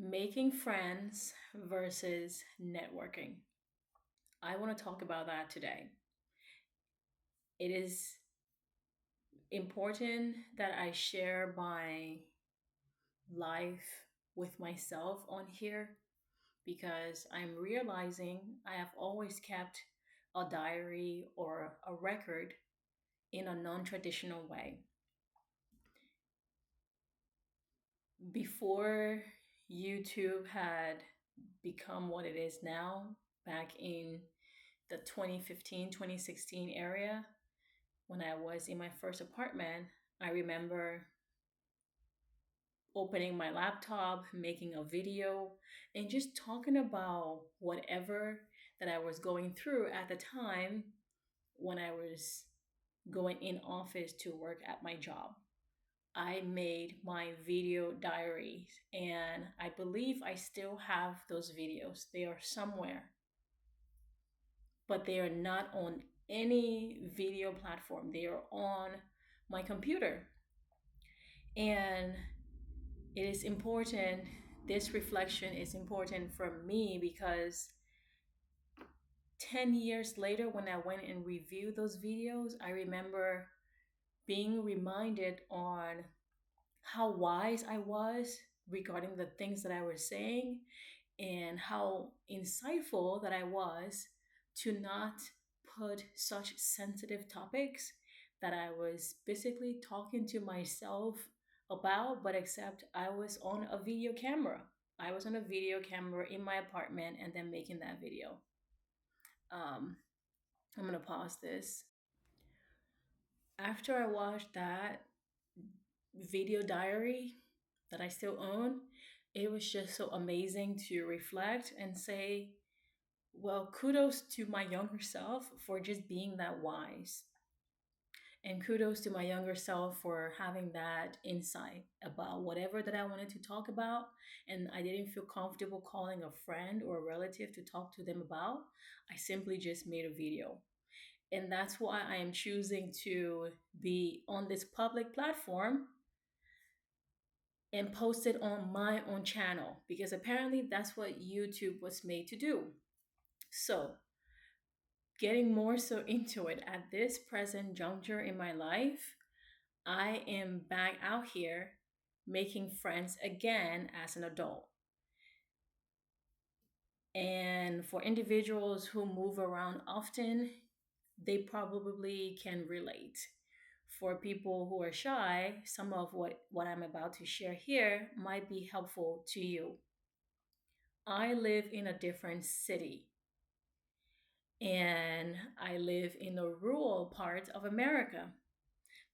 Making friends versus networking. I want to talk about that today. It is important that I share my life with myself on here because I'm realizing I have always kept a diary or a record in a non traditional way. Before YouTube had become what it is now, back in the 2015, 2016 area, when I was in my first apartment, I remember opening my laptop, making a video, and just talking about whatever that I was going through at the time when I was going in office to work at my job. I made my video diaries, and I believe I still have those videos. They are somewhere, but they are not on any video platform. They are on my computer. And it is important, this reflection is important for me because 10 years later, when I went and reviewed those videos, I remember being reminded on how wise I was regarding the things that I was saying and how insightful that I was to not put such sensitive topics that I was basically talking to myself about, but except I was on a video camera. I was on a video camera in my apartment and then making that video. Um, I'm gonna pause this. After I watched that video diary that I still own, it was just so amazing to reflect and say, well, kudos to my younger self for just being that wise. And kudos to my younger self for having that insight about whatever that I wanted to talk about. And I didn't feel comfortable calling a friend or a relative to talk to them about. I simply just made a video. And that's why I am choosing to be on this public platform and post it on my own channel because apparently that's what YouTube was made to do. So, getting more so into it at this present juncture in my life, I am back out here making friends again as an adult. And for individuals who move around often, they probably can relate. For people who are shy, some of what I'm about to share here might be helpful to you. I live in a different city and I live in the rural part of America.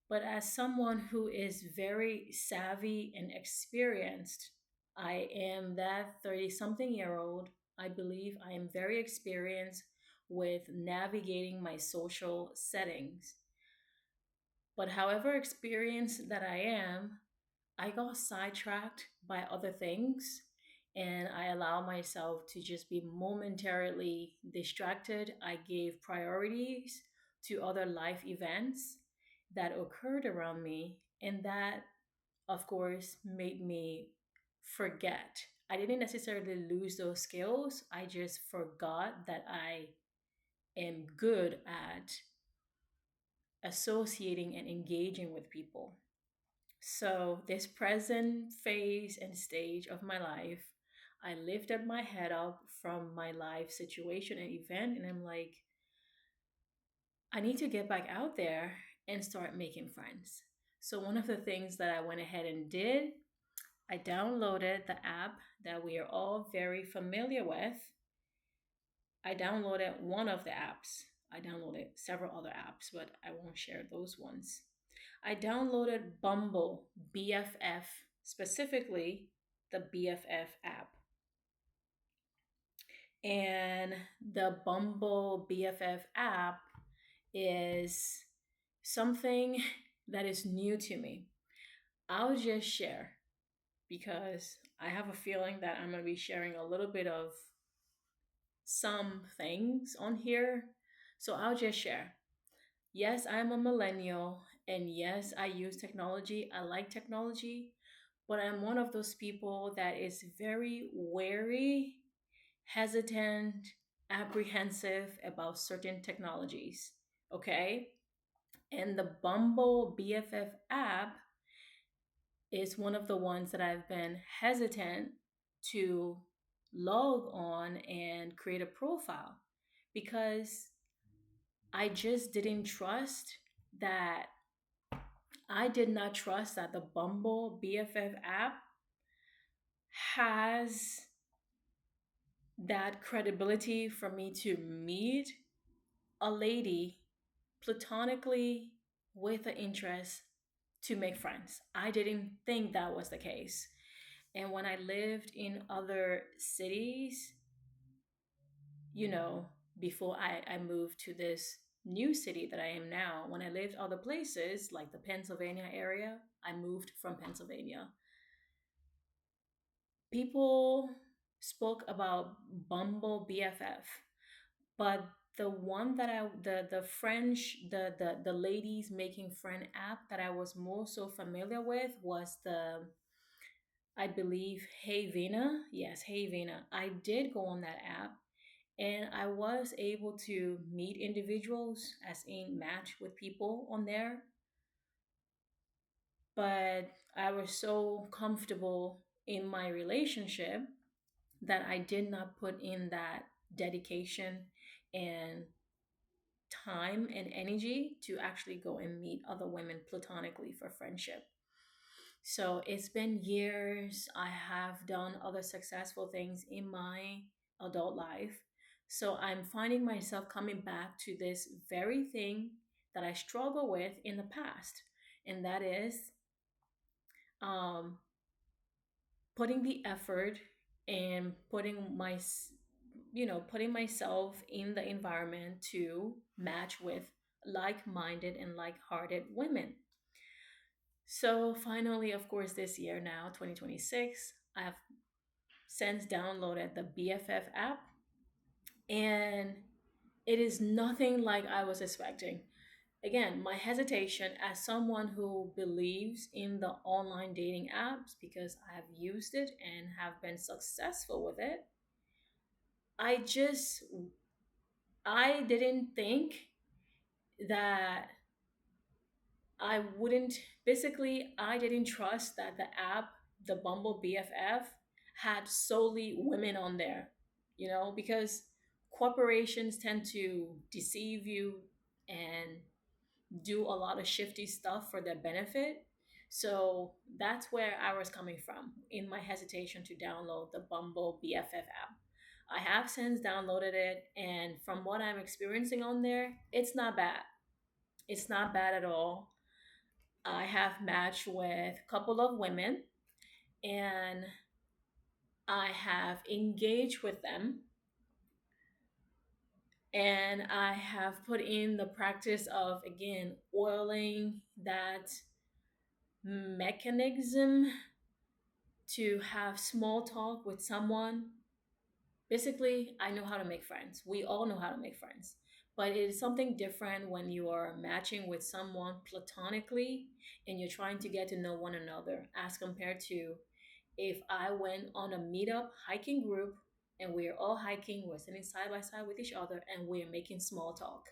But as someone who is very savvy and experienced, I am that 30 something year old. I believe I am very experienced with navigating my social settings. But however experienced that I am, I got sidetracked by other things and I allow myself to just be momentarily distracted. I gave priorities to other life events that occurred around me, and that, of course, made me forget. I didn't necessarily lose those skills, I just forgot that I am good at associating and engaging with people. So, this present phase and stage of my life, I lifted my head up from my life situation and event, and I'm like, I need to get back out there and start making friends. So, one of the things that I went ahead and did, I downloaded the app that we are all very familiar with. I downloaded one of the apps. I downloaded several other apps, but I won't share those ones. I downloaded Bumble BFF, specifically the BFF app. And the Bumble BFF app is something that is new to me. I'll just share because I have a feeling that I'm going to be sharing a little bit of some things on here. So I'll just share. Yes, I'm a millennial, and yes, I use technology. I like technology, but I'm one of those people that is very wary, hesitant, apprehensive about certain technologies. Okay. And the Bumble BFF app is one of the ones that I've been hesitant to log on and create a profile because I just didn't trust that I did not trust that the Bumble BFF app has that credibility for me to meet a lady platonically with an interest to make friends. I didn't think that was the case. And when I lived in other cities, you know, before I moved to this new city that I am now, when I lived other places like the Pennsylvania area, I moved from Pennsylvania. People spoke about Bumble BFF, but the one that the French the ladies making friend app that I was more so familiar with was the, I believe, Hey Vina. Yes, Hey Vina. I did go on that app and I was able to meet individuals, as in match with people on there, but I was so comfortable in my relationship that I did not put in that dedication and time and energy to actually go and meet other women platonically for friendship. So it's been years. I have done other successful things in my adult life. So I'm finding myself coming back to this very thing that I struggle with in the past. And that is um, putting the effort and putting myself in the environment to match with like-minded and like-hearted women. So finally, of course, this year now, 2026, I've since downloaded the BFF app, and it is nothing like I was expecting. Again, my hesitation as someone who believes in the online dating apps because I have used it and have been successful with it. I just I didn't think that I wouldn't, basically, I didn't trust that the app, the Bumble BFF, had solely women on there, because corporations tend to deceive you and do a lot of shifty stuff for their benefit. So that's where I was coming from in my hesitation to download the Bumble BFF app. I have since downloaded it, and from what I'm experiencing on there, it's not bad. It's not bad at all. I have matched with a couple of women and I have engaged with them and I have put in the practice of, again, oiling that mechanism to have small talk with someone. Basically, I know how to make friends. We all know how to make friends. But it is something different when you are matching with someone platonically and you're trying to get to know one another as compared to if I went on a meetup hiking group and we're all hiking, we're sitting side by side with each other and we're making small talk.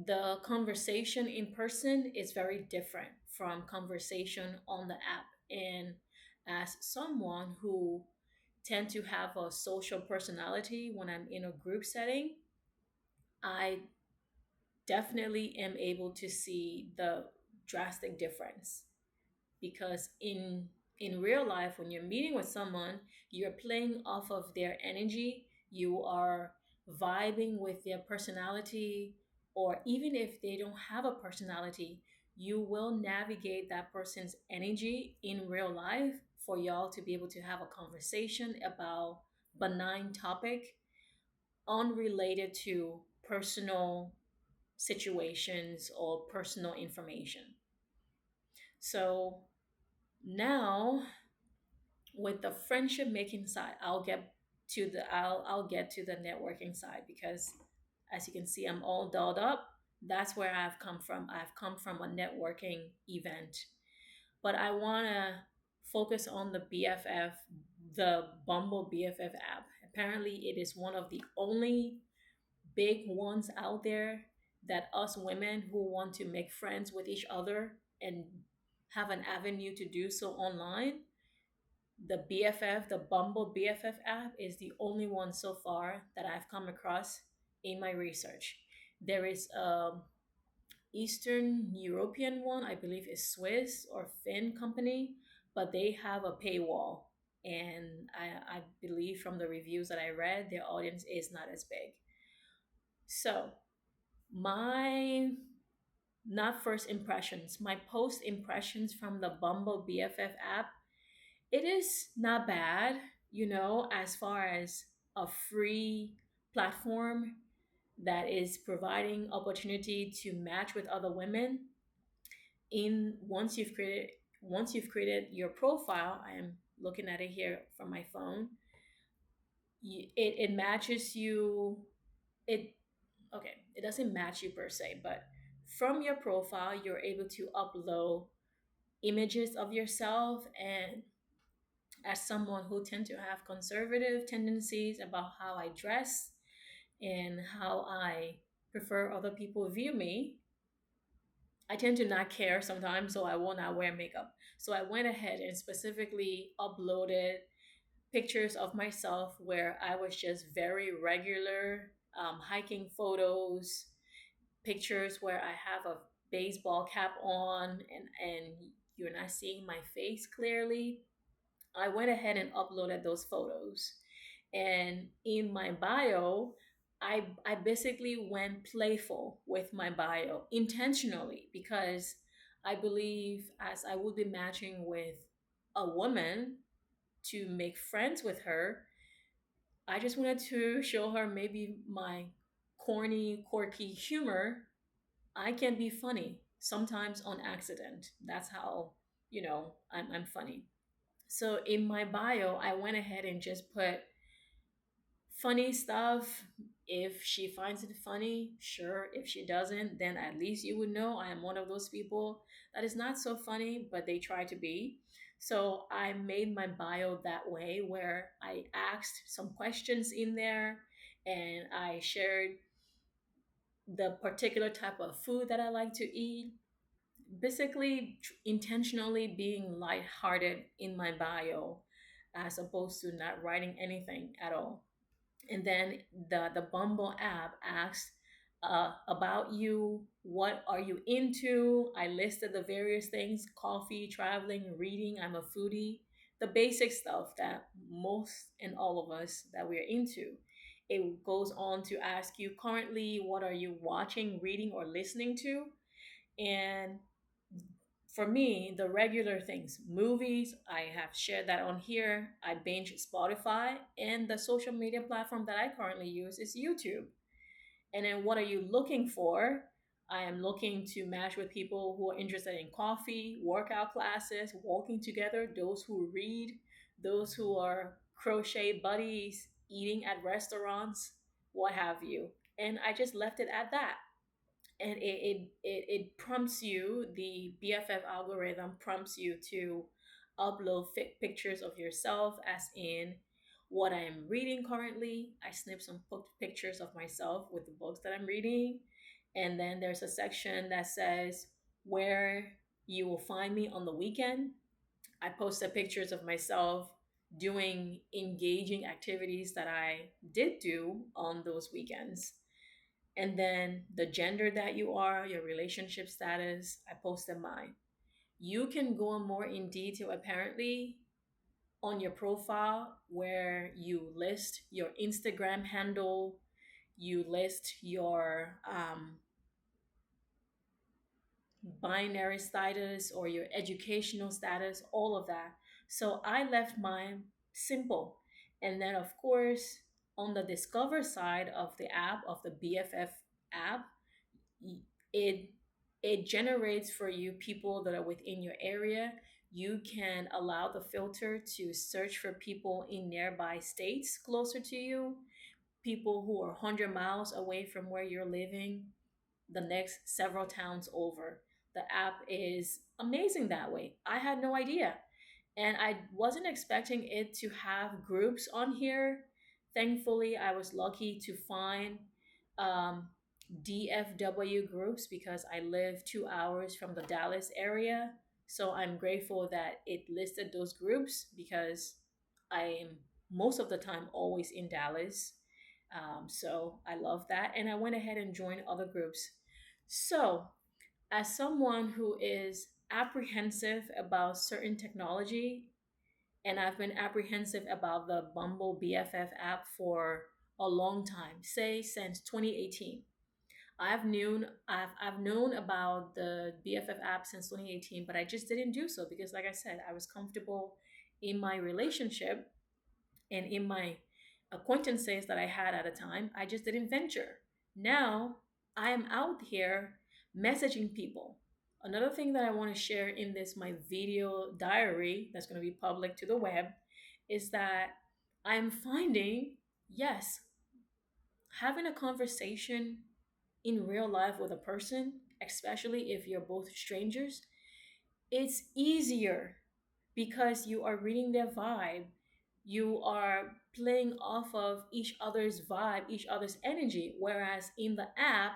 The conversation in person is very different from conversation on the app. And as someone who tend to have a social personality when I'm in a group setting, I definitely am able to see the drastic difference because in real life when you're meeting with someone, you're playing off of their energy, you are vibing with their personality, or even if they don't have a personality, you will navigate that person's energy in real life for y'all to be able to have a conversation about benign topic unrelated to personal situations or personal information. So now with the friendship making side, I'll get to the networking side because as you can see I'm all dolled up. That's where I've come from. I've come from a networking event. but I want to focus on the BFF, the Bumble BFF app. Apparently, it is one of the only big ones out there that us women who want to make friends with each other and have an avenue to do so online, the BFF, the Bumble BFF app, is the only one so far that I've come across in my research. There is a Eastern European one, I believe is Swiss or Finn company, but they have a paywall. And I believe from the reviews that I read, their audience is not as big. So, my not first impressions, my post impressions from the Bumble BFF app, it is not bad, as far as a free platform that is providing opportunity to match with other women. In once you've created your profile, I am looking at it here from my phone. It matches you. It Okay, it doesn't match you per se, but from your profile you're able to upload images of yourself. And as someone who tend to have conservative tendencies about how I dress and how I prefer other people view me, I tend to not care sometimes, so I will not wear makeup. So I went ahead and specifically uploaded pictures of myself where I was just very regular, hiking photos, pictures where I have a baseball cap on, and you're not seeing my face clearly. I went ahead and uploaded those photos. And in my bio, I basically went playful with my bio intentionally because I believe as I would be matching with a woman to make friends with her, I just wanted to show her maybe my corny, quirky humor. I can be funny sometimes on accident. That's how, I'm funny. So in my bio, I went ahead and just put funny stuff. If she finds it funny, sure. If she doesn't, then at least you would know I am one of those people that is not so funny, but they try to be. So I made my bio that way where I asked some questions in there and I shared the particular type of food that I like to eat. Basically, intentionally being lighthearted in my bio as opposed to not writing anything at all. And then the Bumble app asks about you. What are you into? I listed the various things: coffee, traveling, reading. I'm a foodie. The basic stuff that most and all of us that we're into. It goes on to ask you currently what are you watching, reading, or listening to. And for me, the regular things, movies, I have shared that on here. I binge Spotify, and the social media platform that I currently use is YouTube. And then what are you looking for? I am looking to match with people who are interested in coffee, workout classes, walking together, those who read, those who are crochet buddies, eating at restaurants, what have you. And I just left it at that. And it prompts you, the BFF algorithm prompts you to upload pictures of yourself, as in what I am reading currently. I snip some pictures of myself with the books that I'm reading. And then there's a section that says where you will find me on the weekend. I posted pictures of myself doing engaging activities that I did do on those weekends. And then the gender that you are, your relationship status, I posted mine. You can go more in detail apparently on your profile where you list your Instagram handle, you list your binary status or your educational status, all of that. So I left mine simple. And then, of course, on the discover side of the app, of the BFF app, it it generates for you people that are within your area. You can allow the filter to search for people in nearby states closer to you, people who are 100 miles away from where you're living, the next several towns over. the app is amazing that way. I had no idea. And I wasn't expecting it to have groups on here. Thankfully, I was lucky to find um, DFW groups because I live 2 hours from the Dallas area. So I'm grateful that it listed those groups because I am most of the time always in Dallas. So I love that. And I went ahead and joined other groups. So, as someone who is apprehensive about certain technology, and I've been apprehensive about the Bumble BFF app for a long time, say since 2018. I've known about the BFF app since 2018, but I just didn't do so because, like I said, I was comfortable in my relationship and in my acquaintances that I had at a time. I just didn't venture. Now I am out here messaging people. Another thing that I want to share in this my video diary that's going to be public to the web is that I'm finding, yes, having a conversation in real life with a person, especially if you're both strangers, it's easier because you are reading their vibe. You are playing off of each other's vibe, each other's energy. Whereas in the app,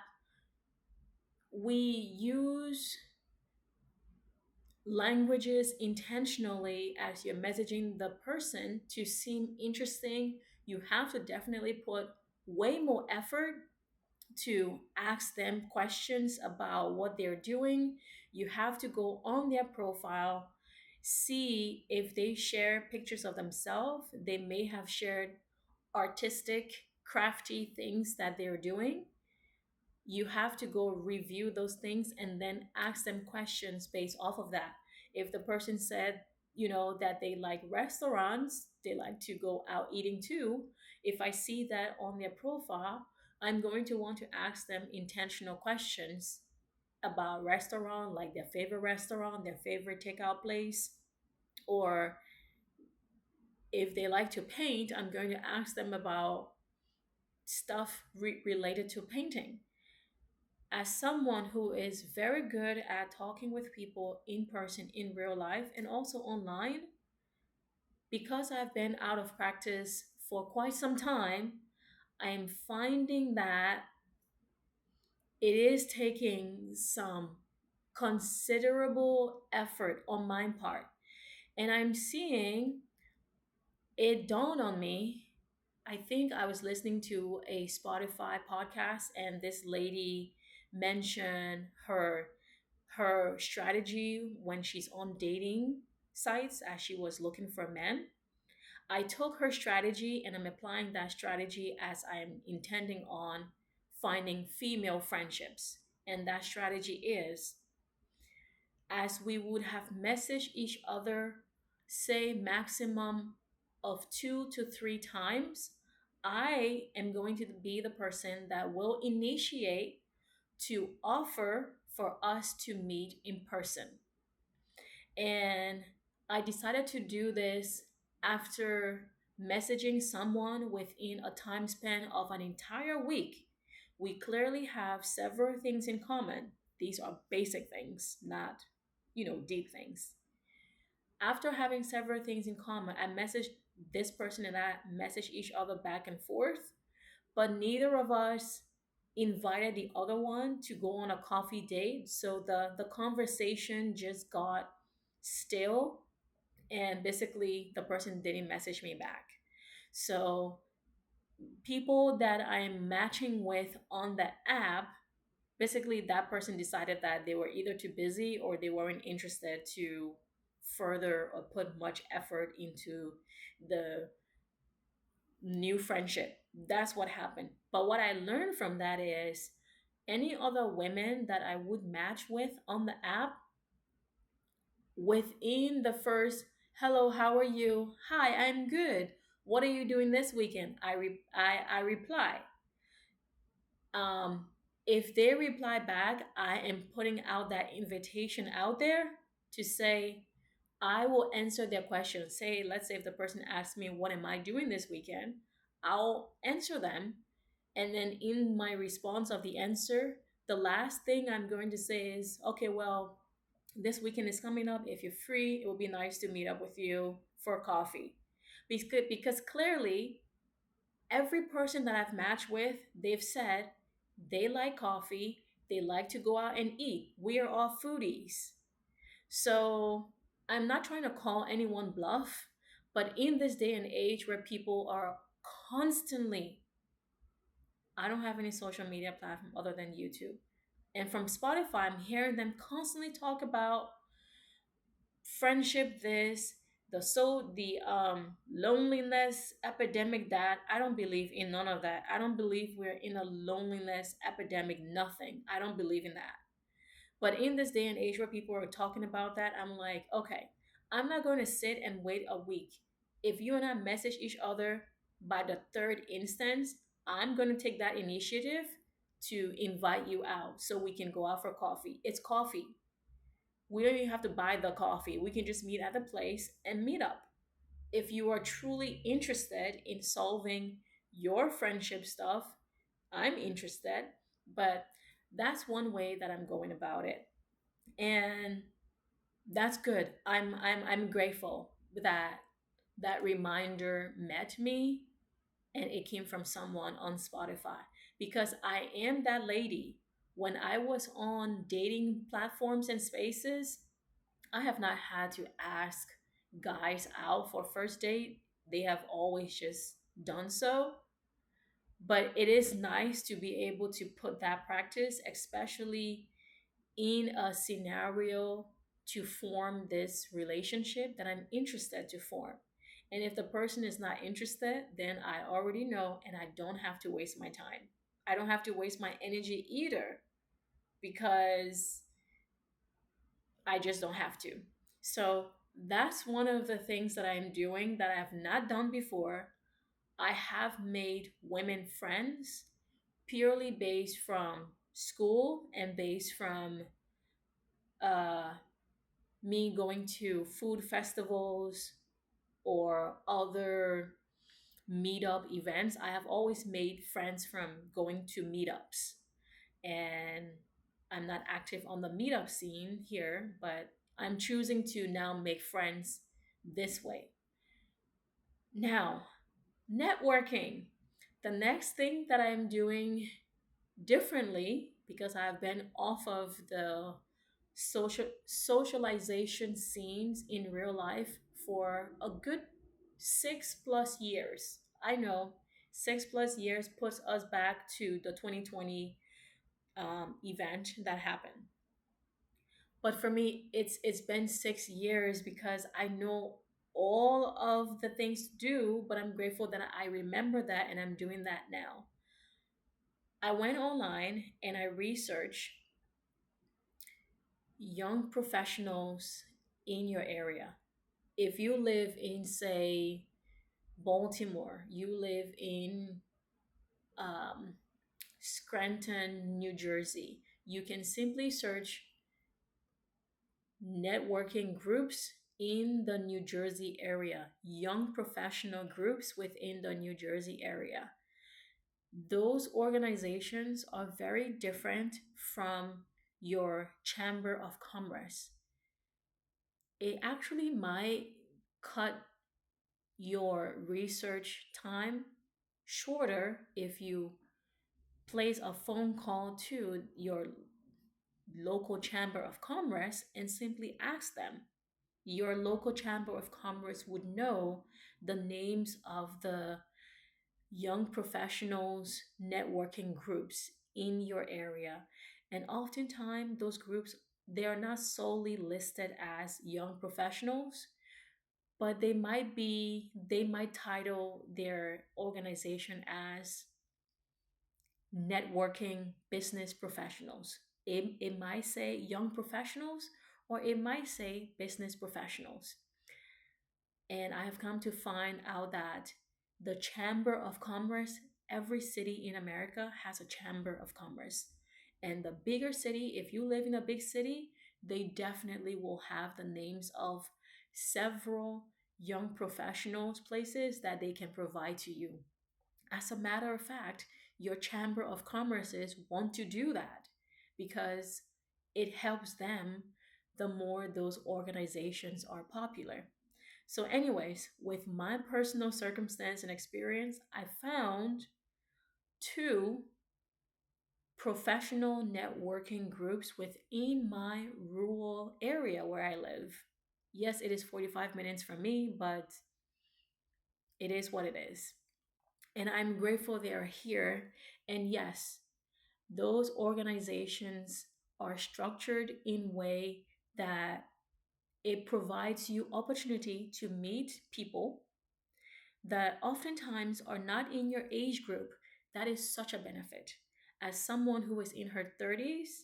we use languages intentionally as you're messaging the person to seem interesting. You have to definitely put way more effort to ask them questions about what they're doing. You have to go on their profile, see if they share pictures of themselves. They may have shared artistic, crafty things that they're doing. You have to go review those things and then ask them questions based off of that. If the person said, that they like restaurants, they like to go out eating too, if I see that on their profile, I'm going to want to ask them intentional questions about restaurant, like their favorite takeout place, or if they like to paint, I'm going to ask them about stuff related to painting. As someone who is very good at talking with people in person in real life and also online, because I've been out of practice for quite some time, I'm finding that it is taking some considerable effort on my part. And I'm seeing it dawn on me. I think I was listening to a Spotify podcast and this lady mentioned her strategy when she's on dating sites as she was looking for men. I took her strategy and I'm applying that strategy as I'm intending on finding female friendships. And that strategy is, as we would have messaged each other, say maximum of 2 to 3 times, I am going to be the person that will initiate to offer for us to meet in person. And I decided to do this after messaging someone within a time span of an entire week. We clearly have several things in common. These are basic things, not, deep things. After having several things in common, I messaged this person and I messaged each other back and forth, but neither of us invited the other one to go on a coffee date. So the conversation just got stale, and basically the person didn't message me back. So people that I'm matching with on the app, basically that person decided that they were either too busy or they weren't interested to further or put much effort into the new friendship. That's what happened. But what I learned from that is any other women that I would match with on the app, within the first hello, how are you? Hi, I'm good. What are you doing this weekend? I reply. Um, if they reply back, I am putting out that invitation out there to say, I will answer their question. Say, let's say if the person asks me, what am I doing this weekend? I'll answer them. And then in my response of the answer, The last thing I'm going to say is, okay, well, this weekend is coming up. If you're free, it would be nice to meet up with you for coffee. Because clearly, every person that I've matched with, they've said they like coffee, they like to go out and eat. We are all foodies. So I'm not trying to call anyone bluff, but in this day and age where people are constantly, I don't have any social media platform other than YouTube. And from Spotify, I'm hearing them constantly talk about friendship this, the loneliness epidemic that. I don't believe in none of that. I don't believe we're in a loneliness epidemic, nothing. I don't believe in that. But in this day and age where people are talking about that, I'm like, okay, I'm not going to sit and wait a week. If you and I message each other by the third instance, I'm going to take that initiative to invite you out so we can go out for coffee. It's coffee. We don't even have to buy the coffee. We can just meet at the place and meet up. If you are truly interested in solving your friendship stuff, I'm interested. But that's one way that I'm going about it. And that's good. I'm grateful that that reminder met me and it came from someone on Spotify because I am that lady. When I was on dating platforms and spaces, I have not had to ask guys out for first date. They have always just done so. But it is nice to be able to put that practice, especially in a scenario to form this relationship that I'm interested to form. And if the person is not interested, then I already know and I don't have to waste my time. I don't have to waste my energy either because I just don't have to. So that's one of the things that I'm doing that I have not done before. I have made women friends purely based from school and based from uh, me going to food festivals or other meetup events. I have always made friends from going to meetups. And I'm not active on the meetup scene here, but I'm choosing to now make friends this way. Now, networking. The next thing that I'm doing differently because I've been off of the socialization scenes in real life for a good 6 plus years. I know 6 plus years puts us back to the 2020 event that happened. But for me, it's been 6 years because I know all of the things to do, but I'm grateful that I remember that and I'm doing that now. I went online and I researched young professionals in your area. If you live in, say, Baltimore, you live in um, Scranton, New Jersey, you can simply search networking groups in the New Jersey area, young professional groups within the New Jersey area. Those organizations are very different from your chamber of commerce. It actually might cut your research time shorter if you place a phone call to your local chamber of commerce and simply ask them. Your local chamber of commerce would know the names of the young professionals networking groups in your area. And oftentimes those groups, they are not solely listed as young professionals, but they might title their organization as networking business professionals. It might say young professionals or it might say business professionals. And I have come to find out that the Chamber of Commerce, every city in America has a Chamber of Commerce. And the bigger city, if you live in a big city, they definitely will have the names of several young professionals places that they can provide to you. As a matter of fact, your Chamber of Commerces want to do that. because it helps them the more those organizations are popular. So, anyways, with my personal circumstance and experience, I found two professional networking groups within my rural area where I live. Yes, it is 45 minutes from me, but it is what it is. And I'm grateful they are here. And yes, those organizations are structured in way that it provides you opportunity to meet people that oftentimes are not in your age group. That is such a benefit. As someone who is in her 30s,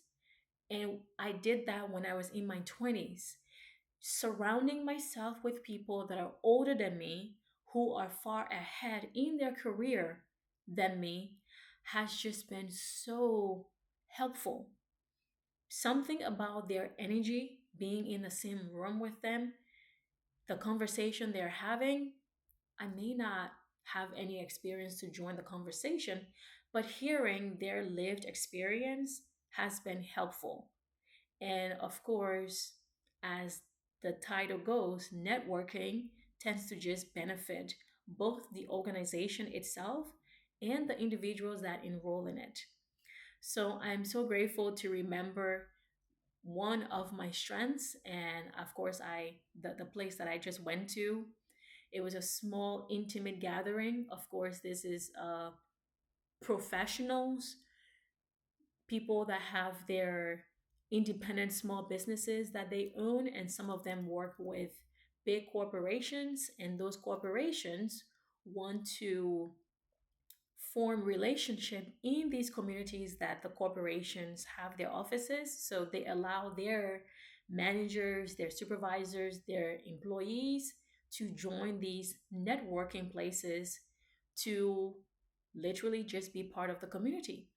and I did that when I was in my 20s, surrounding myself with people that are older than me, who are far ahead in their career than me, has just been so helpful. Something about their energy, being in the same room with them, the conversation they're having, I may not have any experience to join the conversation, but hearing their lived experience has been helpful. And of course, as the title goes, networking tends to just benefit both the organization itself and the individuals that enroll in it. So I'm so grateful to remember one of my strengths. And of course, the place that I just went to, it was a small intimate gathering. Of course, this is professionals, people that have their independent small businesses that they own, and some of them work with big corporations, and those corporations want to form relationship in these communities that the corporations have their offices, so they allow their managers, their supervisors, their employees to join these networking places to literally just be part of the community.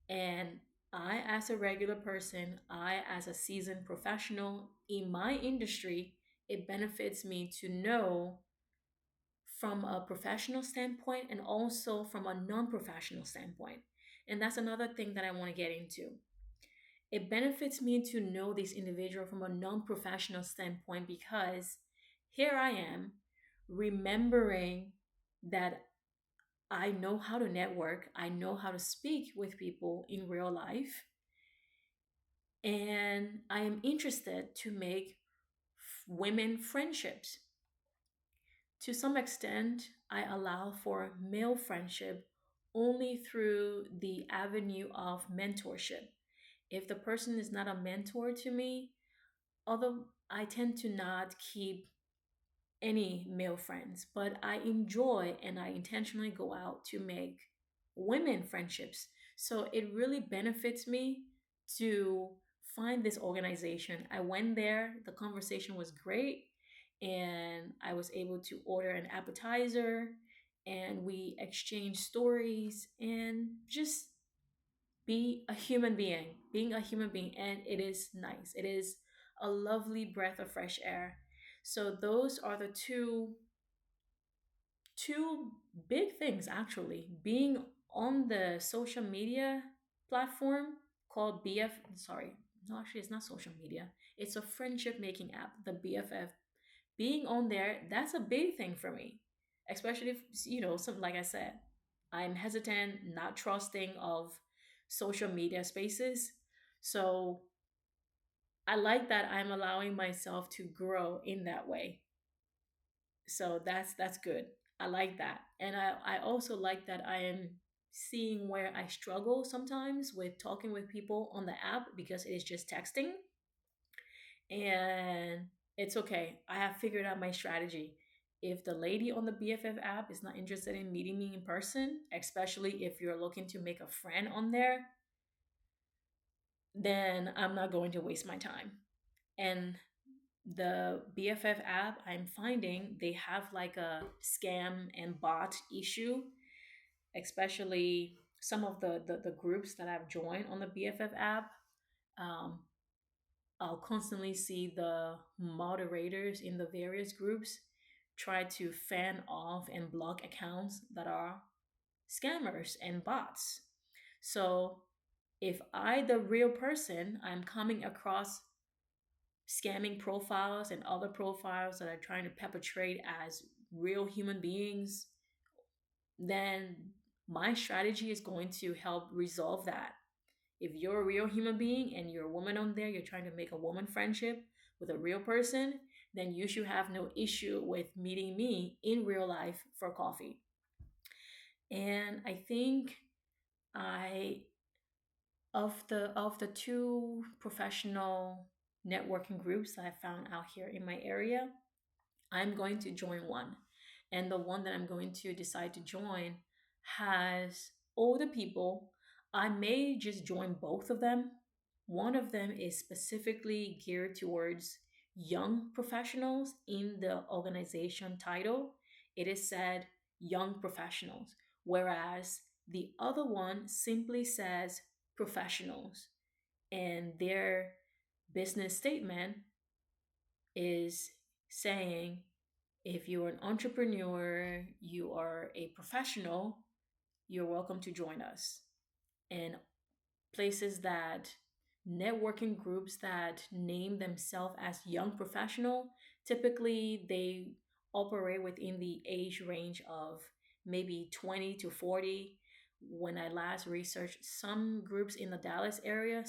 And I, as a regular person, I, as a seasoned professional in my industry, it benefits me to know from a professional standpoint and also from a non professional standpoint. And that's another thing that I want to get into. It benefits me to know this individual from a non professional standpoint because here I am remembering that I know how to network, I know how to speak with people in real life, and I am interested to make women friendships. To some extent, I allow for male friendship only through the avenue of mentorship. If the person is not a mentor to me, although I tend to not keep any male friends, but I enjoy and I intentionally go out to make women friendships. So it really benefits me to find this organization. I went there, the conversation was great, and I was able to order an appetizer and we exchanged stories and just be a human being, being a human being. And it is nice. It is a lovely breath of fresh air. So those are the two big things actually. Being on the social media platform called BF, sorry, no, actually it's not social media. It's a friendship making app, the BFF. Being on there, that's a big thing for me. Especially if, some, like I said, I'm hesitant, not trusting of social media spaces. So I like that I'm allowing myself to grow in that way. So that's good. I like that. And I also like that I am seeing where I struggle sometimes with talking with people on the app because it is just texting. And it's okay. I have figured out my strategy. If the lady on the BFF app is not interested in meeting me in person, especially if you're looking to make a friend on there, then I'm not going to waste my time. And the BFF app, I'm finding they have like a scam and bot issue, especially some of the groups that I've joined on the BFF app. Um, I'll constantly see the moderators in the various groups try to fan off and block accounts that are scammers and bots. So If I, the real person, I'm coming across scamming profiles and other profiles that are trying to perpetrate as real human beings, then my strategy is going to help resolve that. If you're a real human being and you're a woman on there, you're trying to make a woman friendship with a real person, then you should have no issue with meeting me in real life for coffee. And I think I of the two professional networking groups that I found out here in my area, I'm going to join one. And the one that I'm going to decide to join has older people. I may just join both of them. One of them is specifically geared towards young professionals. In the organization title, it is said young professionals, whereas the other one simply says professionals. And their business statement is saying if you're an entrepreneur, you are a professional, you're welcome to join us. And places that networking groups that name themselves as young professional, typically they operate within the age range of maybe 20 to 40. When I last researched some groups in the Dallas area,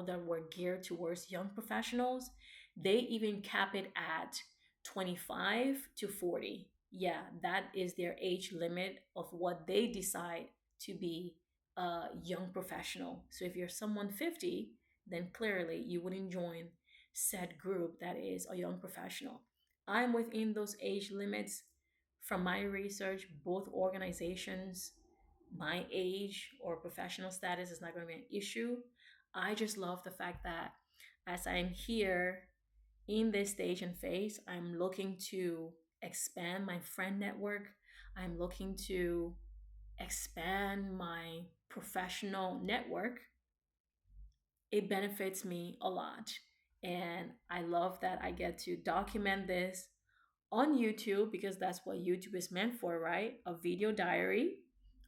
that were geared towards young professionals, they even cap it at 25 to 40. Yeah, that is their age limit of what they decide to be a young professional. So if you're someone 50, then clearly you wouldn't join said group that is a young professional. I'm within those age limits. From my research, both organizations, my age or professional status is not going to be an issue. I just love the fact that as I'm here in this stage and phase, I'm looking to expand my friend network. I'm looking to expand my professional network. It benefits me a lot. And I love that I get to document this on YouTube because that's what YouTube is meant for, right? A video diary.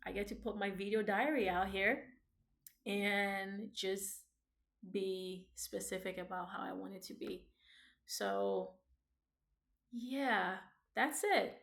I get to put my video diary out here and just be specific about how I want it to be. So, yeah, that's it.